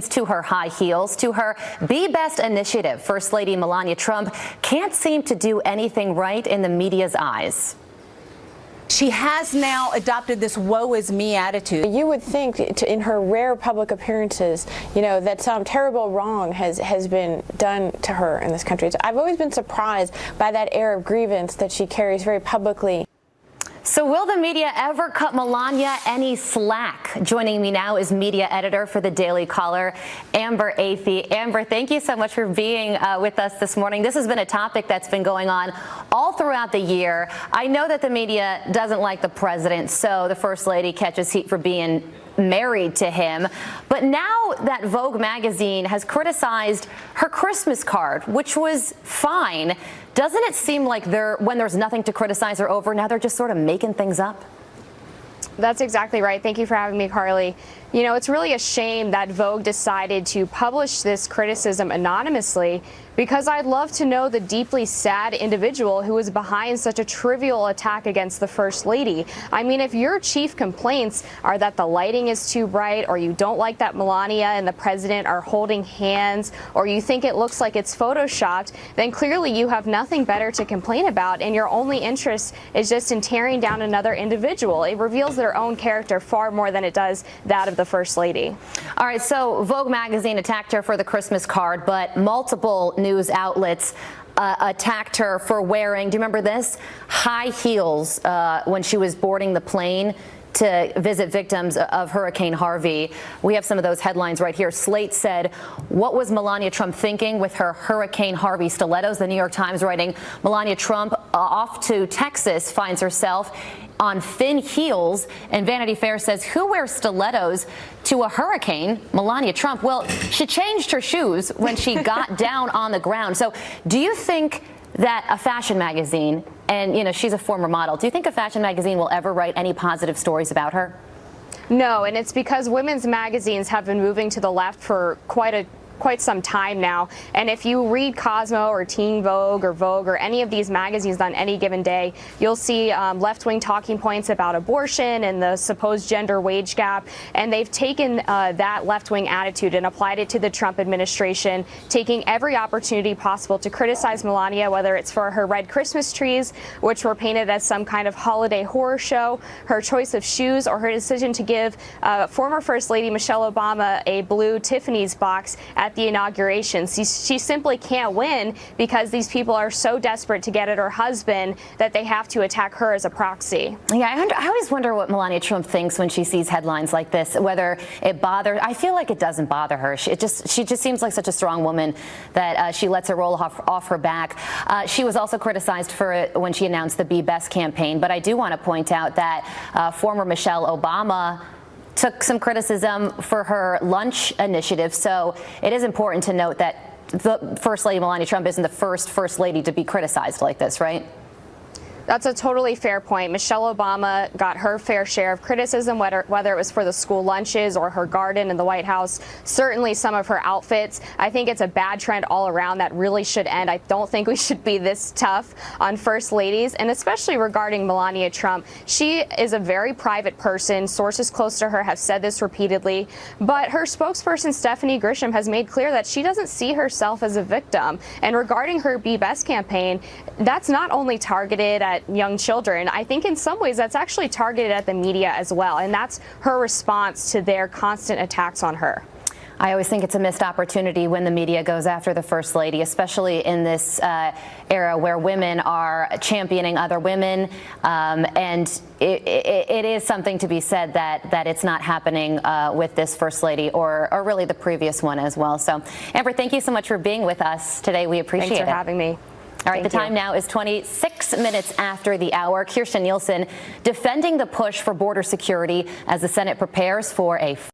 To her high heels, to her Be Best initiative, First Lady Melania Trump can't seem to do anything right in the media's eyes. She has now adopted this woe is me attitude. You would think in her rare public appearances, that some terrible wrong has been done to her in this country. I've always been surprised by that air of grievance that she carries very publicly. So will the media ever cut Melania any slack? Joining me now is media editor for the Daily Caller, Amber Athey. Amber, thank you so much for being with us this morning. This has been a topic that's been going on all throughout the year. I know that the media doesn't like the president, so the First Lady catches heat for being married to him. But now that Vogue magazine has criticized her Christmas card, which was fine, doesn't it seem like when there's nothing to criticize or over, now they're just sort of making things up? That's exactly right. Thank you for having me, Carly. It's really a shame that Vogue decided to publish this criticism anonymously, because I'd love to know the deeply sad individual who was behind such a trivial attack against the First Lady. I mean, if your chief complaints are that the lighting is too bright, or you don't like that Melania and the president are holding hands, or you think it looks like it's photoshopped, then clearly you have nothing better to complain about, and your only interest is just in tearing down another individual. It reveals their own character far more than it does that of the First Lady. All right, so Vogue magazine attacked her for the Christmas card, but multiple news outlets attacked her for wearing, do you remember this, high heels when she was boarding the plane to visit victims of Hurricane Harvey. We have some of those headlines right here. Slate said, what was Melania Trump thinking with her Hurricane Harvey stilettos? The New York Times writing, Melania Trump off to Texas finds herself on thin heels. And Vanity Fair says, who wears stilettos to a hurricane? Melania Trump. Well, she changed her shoes when she got down on the ground. So do you think that a fashion magazine, and she's a former model, do you think a fashion magazine will ever write any positive stories about her? No, and it's because women's magazines have been moving to the left for quite some time now. And if you read Cosmo or Teen Vogue or any of these magazines on any given day, you'll see left-wing talking points about abortion and the supposed gender wage gap. And they've taken that left-wing attitude and applied it to the Trump administration, taking every opportunity possible to criticize Melania, whether it's for her red Christmas trees, which were painted as some kind of holiday horror show, her choice of shoes, or her decision to give former First Lady Michelle Obama a blue Tiffany's box at the inauguration. She simply can't win because these people are so desperate to get at her husband that they have to attack her as a proxy. Yeah, I always wonder what Melania Trump thinks when she sees headlines like this, whether it bothers. I feel like it doesn't bother her. She just seems like such a strong woman that she lets it roll off her back. She was also criticized for it when she announced the Be Best campaign, but I do want to point out that former Michelle Obama took some criticism for her lunch initiative. So it is important to note that the First Lady Melania Trump isn't the First Lady to be criticized like this, right? That's a totally fair point. Michelle Obama got her fair share of criticism, whether it was for the school lunches or her garden in the White House, certainly some of her outfits. I think it's a bad trend all around that really should end. I don't think we should be this tough on First Ladies, and especially regarding Melania Trump. She is a very private person. Sources close to her have said this repeatedly, but her spokesperson, Stephanie Grisham, has made clear that she doesn't see herself as a victim. And regarding her Be Best campaign, that's not only targeted at young children. I think in some ways that's actually targeted at the media as well, and that's her response to their constant attacks on her. I always think it's a missed opportunity when the media goes after the First Lady, especially in this era where women are championing other women, and it is something to be said that it's not happening with this First Lady or really the previous one as well. So, Amber, thank you so much for being with us today. We appreciate it. Thanks for having me. All right, the time now is 26 minutes after the hour. Kirsten Nielsen defending the push for border security as the Senate prepares for a